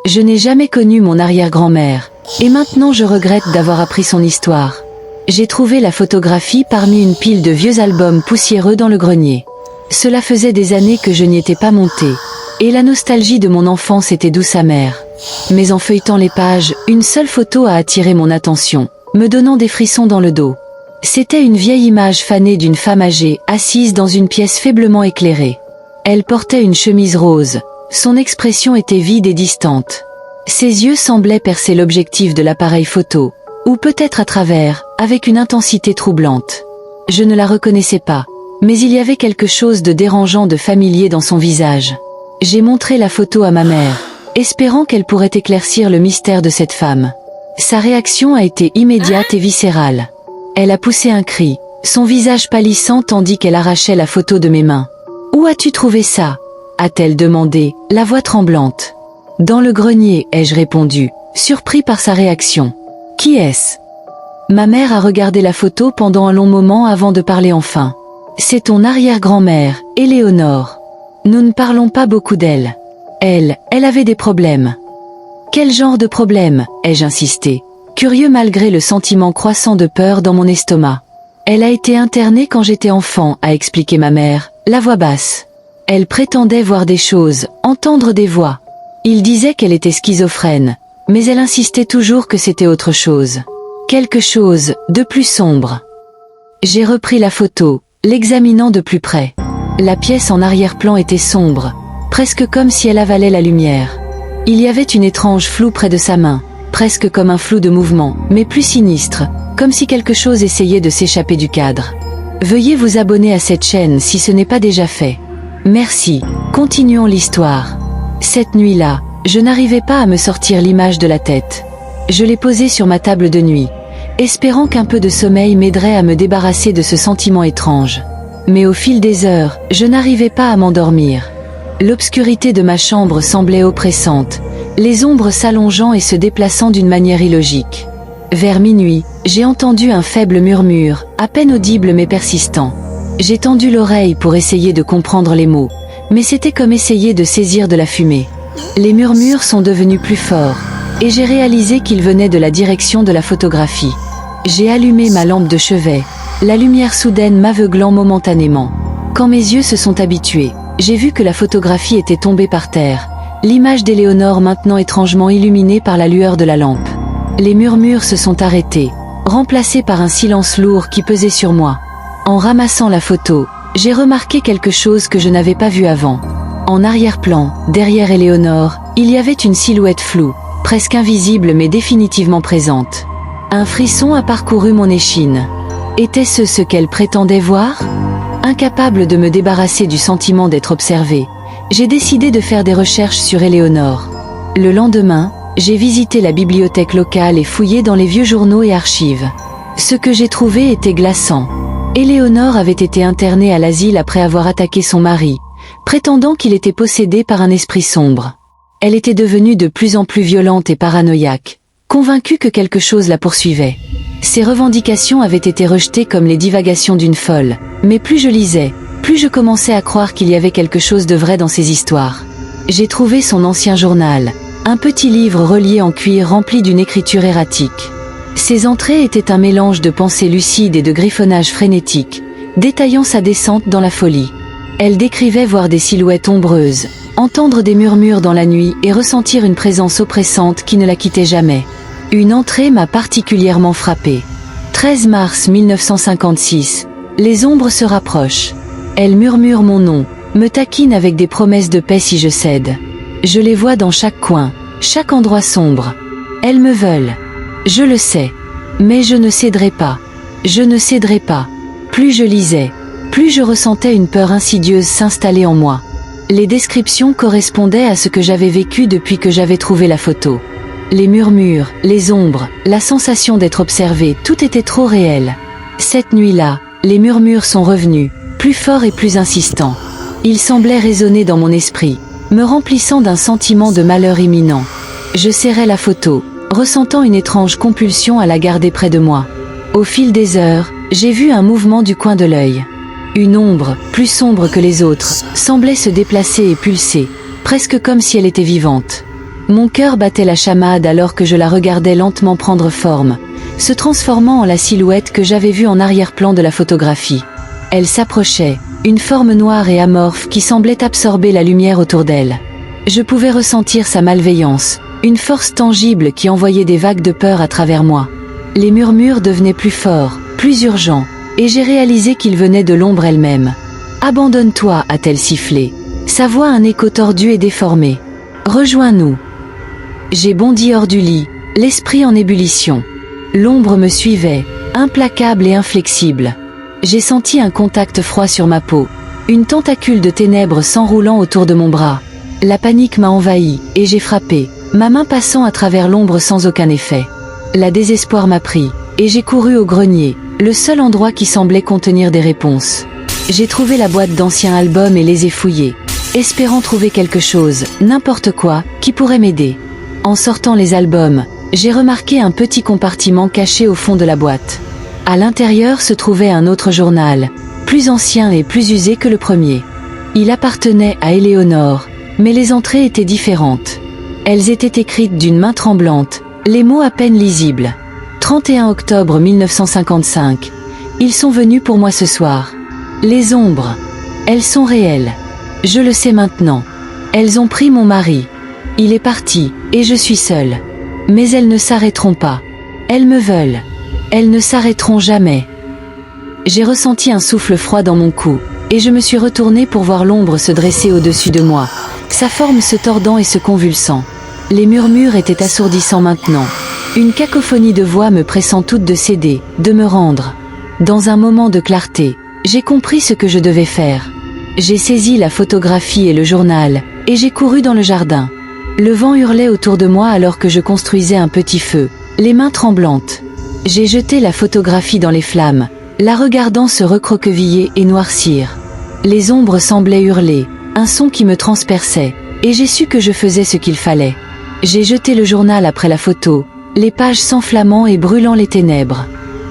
Je n'ai jamais connu mon arrière-grand-mère, et maintenant je regrette d'avoir appris son histoire. J'ai trouvé la photographie parmi une pile de vieux albums poussiéreux dans le grenier. Cela faisait des années que je n'y étais pas montée, et la nostalgie de mon enfance était douce amère. Mais en feuilletant les pages, une seule photo a attiré mon attention, me donnant des frissons dans le dos. C'était une vieille image fanée d'une femme âgée, assise dans une pièce faiblement éclairée. Elle portait une chemise rose, son expression était vide et distante. Ses yeux semblaient percer l'objectif de l'appareil photo, ou peut-être à travers, avec une intensité troublante. Je ne la reconnaissais pas, mais il y avait quelque chose de dérangeant de familier dans son visage. J'ai montré la photo à ma mère, espérant qu'elle pourrait éclaircir le mystère de cette femme. Sa réaction a été immédiate et viscérale. Elle a poussé un cri, son visage pâlissant tandis qu'elle arrachait la photo de mes mains. « Où as-tu trouvé ça ?» a-t-elle demandé, la voix tremblante. « Dans le grenier » ai-je répondu, surpris par sa réaction. « Qui est-ce » Ma mère a regardé la photo pendant un long moment avant de parler enfin. « C'est ton arrière-grand-mère, Éléonore. Nous ne parlons pas beaucoup d'elle. Elle avait des problèmes. » « Quel genre de problème ?» ai-je insisté, curieux malgré le sentiment croissant de peur dans mon estomac. « Elle a été internée quand j'étais enfant » a expliqué ma mère, la voix basse. Elle prétendait voir des choses, entendre des voix. Il disait qu'elle était schizophrène, mais elle insistait toujours que c'était autre chose. Quelque chose de plus sombre. J'ai repris la photo, l'examinant de plus près. La pièce en arrière-plan était sombre, presque comme si elle avalait la lumière. Il y avait une étrange floue près de sa main, presque comme un flou de mouvement, mais plus sinistre, comme si quelque chose essayait de s'échapper du cadre. Veuillez vous abonner à cette chaîne si ce n'est pas déjà fait. Merci, continuons l'histoire. Cette nuit-là, je n'arrivais pas à me sortir l'image de la tête. Je l'ai posée sur ma table de nuit, espérant qu'un peu de sommeil m'aiderait à me débarrasser de ce sentiment étrange. Mais au fil des heures, je n'arrivais pas à m'endormir. L'obscurité de ma chambre semblait oppressante, les ombres s'allongeant et se déplaçant d'une manière illogique. Vers minuit, j'ai entendu un faible murmure, à peine audible mais persistant. J'ai tendu l'oreille pour essayer de comprendre les mots, mais c'était comme essayer de saisir de la fumée. Les murmures sont devenus plus forts, et j'ai réalisé qu'ils venaient de la direction de la photographie. J'ai allumé ma lampe de chevet, la lumière soudaine m'aveuglant momentanément. Quand mes yeux se sont habitués, j'ai vu que la photographie était tombée par terre, l'image d'Éléonore maintenant étrangement illuminée par la lueur de la lampe. Les murmures se sont arrêtés, remplacés par un silence lourd qui pesait sur moi. En ramassant la photo, j'ai remarqué quelque chose que je n'avais pas vu avant. En arrière-plan, derrière Éléonore, il y avait une silhouette floue, presque invisible mais définitivement présente. Un frisson a parcouru mon échine. Était-ce ce qu'elle prétendait voir ? Incapable de me débarrasser du sentiment d'être observée, j'ai décidé de faire des recherches sur Éléonore. Le lendemain, j'ai visité la bibliothèque locale et fouillé dans les vieux journaux et archives. Ce que j'ai trouvé était glaçant. Éléonore avait été internée à l'asile après avoir attaqué son mari, prétendant qu'il était possédé par un esprit sombre. Elle était devenue de plus en plus violente et paranoïaque, convaincue que quelque chose la poursuivait. Ses revendications avaient été rejetées comme les divagations d'une folle, mais plus je lisais, plus je commençais à croire qu'il y avait quelque chose de vrai dans ces histoires. J'ai trouvé son ancien journal, un petit livre relié en cuir rempli d'une écriture erratique. Ses entrées étaient un mélange de pensées lucides et de griffonnage frénétique, détaillant sa descente dans la folie. Elle décrivait voir des silhouettes ombreuses, entendre des murmures dans la nuit et ressentir une présence oppressante qui ne la quittait jamais. Une entrée m'a particulièrement frappée. 13 mars 1956. Les ombres se rapprochent. Elles murmurent mon nom, me taquinent avec des promesses de paix si je cède. Je les vois dans chaque coin, chaque endroit sombre. Elles me veulent. Je le sais. Mais je ne céderai pas. Je ne céderai pas. Plus je lisais, plus je ressentais une peur insidieuse s'installer en moi. Les descriptions correspondaient à ce que j'avais vécu depuis que j'avais trouvé la photo. Les murmures, les ombres, la sensation d'être observé, tout était trop réel. Cette nuit-là, les murmures sont revenus, plus forts et plus insistants. Ils semblaient résonner dans mon esprit, me remplissant d'un sentiment de malheur imminent. Je serrais la photo, ressentant une étrange compulsion à la garder près de moi. Au fil des heures, j'ai vu un mouvement du coin de l'œil. Une ombre, plus sombre que les autres, semblait se déplacer et pulser, presque comme si elle était vivante. Mon cœur battait la chamade alors que je la regardais lentement prendre forme, se transformant en la silhouette que j'avais vue en arrière-plan de la photographie. Elle s'approchait, une forme noire et amorphe qui semblait absorber la lumière autour d'elle. Je pouvais ressentir sa malveillance, une force tangible qui envoyait des vagues de peur à travers moi. Les murmures devenaient plus forts, plus urgents, et j'ai réalisé qu'ils venaient de l'ombre elle-même. « Abandonne-toi » a-t-elle sifflé. Sa voix un écho tordu et déformé. « Rejoins-nous » J'ai bondi hors du lit, l'esprit en ébullition. L'ombre me suivait, implacable et inflexible. J'ai senti un contact froid sur ma peau, une tentacule de ténèbres s'enroulant autour de mon bras. La panique m'a envahi, et j'ai frappé, ma main passant à travers l'ombre sans aucun effet. La désespoir m'a pris, et j'ai couru au grenier, le seul endroit qui semblait contenir des réponses. J'ai trouvé la boîte d'anciens albums et les ai fouillés, espérant trouver quelque chose, n'importe quoi, qui pourrait m'aider. En sortant les albums, j'ai remarqué un petit compartiment caché au fond de la boîte. À l'intérieur se trouvait un autre journal, plus ancien et plus usé que le premier. Il appartenait à Éléonore, mais les entrées étaient différentes. Elles étaient écrites d'une main tremblante, les mots à peine lisibles. 31 octobre 1955. Ils sont venus pour moi ce soir. Les ombres. Elles sont réelles. Je le sais maintenant. Elles ont pris mon mari. Il est parti, et je suis seule. Mais elles ne s'arrêteront pas. Elles me veulent. Elles ne s'arrêteront jamais. J'ai ressenti un souffle froid dans mon cou, et je me suis retournée pour voir l'ombre se dresser au-dessus de moi, sa forme se tordant et se convulsant. Les murmures étaient assourdissants maintenant. Une cacophonie de voix me pressant toutes de céder, de me rendre. Dans un moment de clarté, j'ai compris ce que je devais faire. J'ai saisi la photographie et le journal, et j'ai couru dans le jardin. Le vent hurlait autour de moi alors que je construisais un petit feu, les mains tremblantes. J'ai jeté la photographie dans les flammes, la regardant se recroqueviller et noircir. Les ombres semblaient hurler, un son qui me transperçait, et j'ai su que je faisais ce qu'il fallait. J'ai jeté le journal après la photo, les pages s'enflammant et brûlant les ténèbres.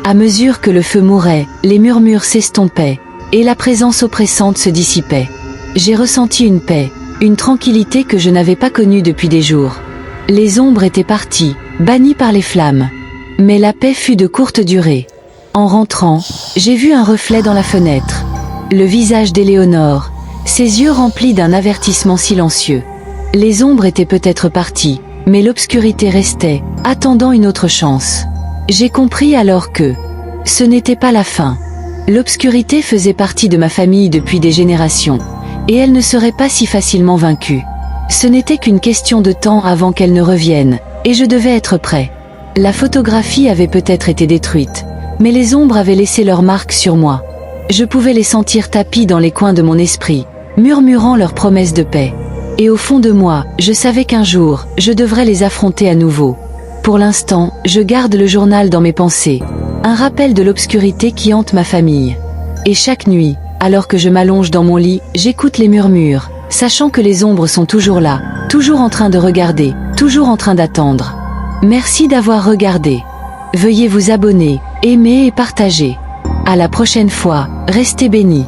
À mesure que le feu mourait, les murmures s'estompaient, et la présence oppressante se dissipait. J'ai ressenti une paix, une tranquillité que je n'avais pas connue depuis des jours. Les ombres étaient parties, bannies par les flammes. Mais la paix fut de courte durée. En rentrant, j'ai vu un reflet dans la fenêtre. Le visage d'Éléonore, ses yeux remplis d'un avertissement silencieux. Les ombres étaient peut-être parties, mais l'obscurité restait, attendant une autre chance. J'ai compris alors que ce n'était pas la fin. L'obscurité faisait partie de ma famille depuis des générations, et elle ne serait pas si facilement vaincue. Ce n'était qu'une question de temps avant qu'elle ne revienne, et je devais être prêt. La photographie avait peut-être été détruite, mais les ombres avaient laissé leur marque sur moi. Je pouvais les sentir tapis dans les coins de mon esprit, murmurant leurs promesses de paix. Et au fond de moi, je savais qu'un jour, je devrais les affronter à nouveau. Pour l'instant, je garde le journal dans mes pensées, un rappel de l'obscurité qui hante ma famille. Et chaque nuit, alors que je m'allonge dans mon lit, j'écoute les murmures, sachant que les ombres sont toujours là, toujours en train de regarder, toujours en train d'attendre. Merci d'avoir regardé. Veuillez vous abonner, aimer et partager. À la prochaine fois, restez bénis.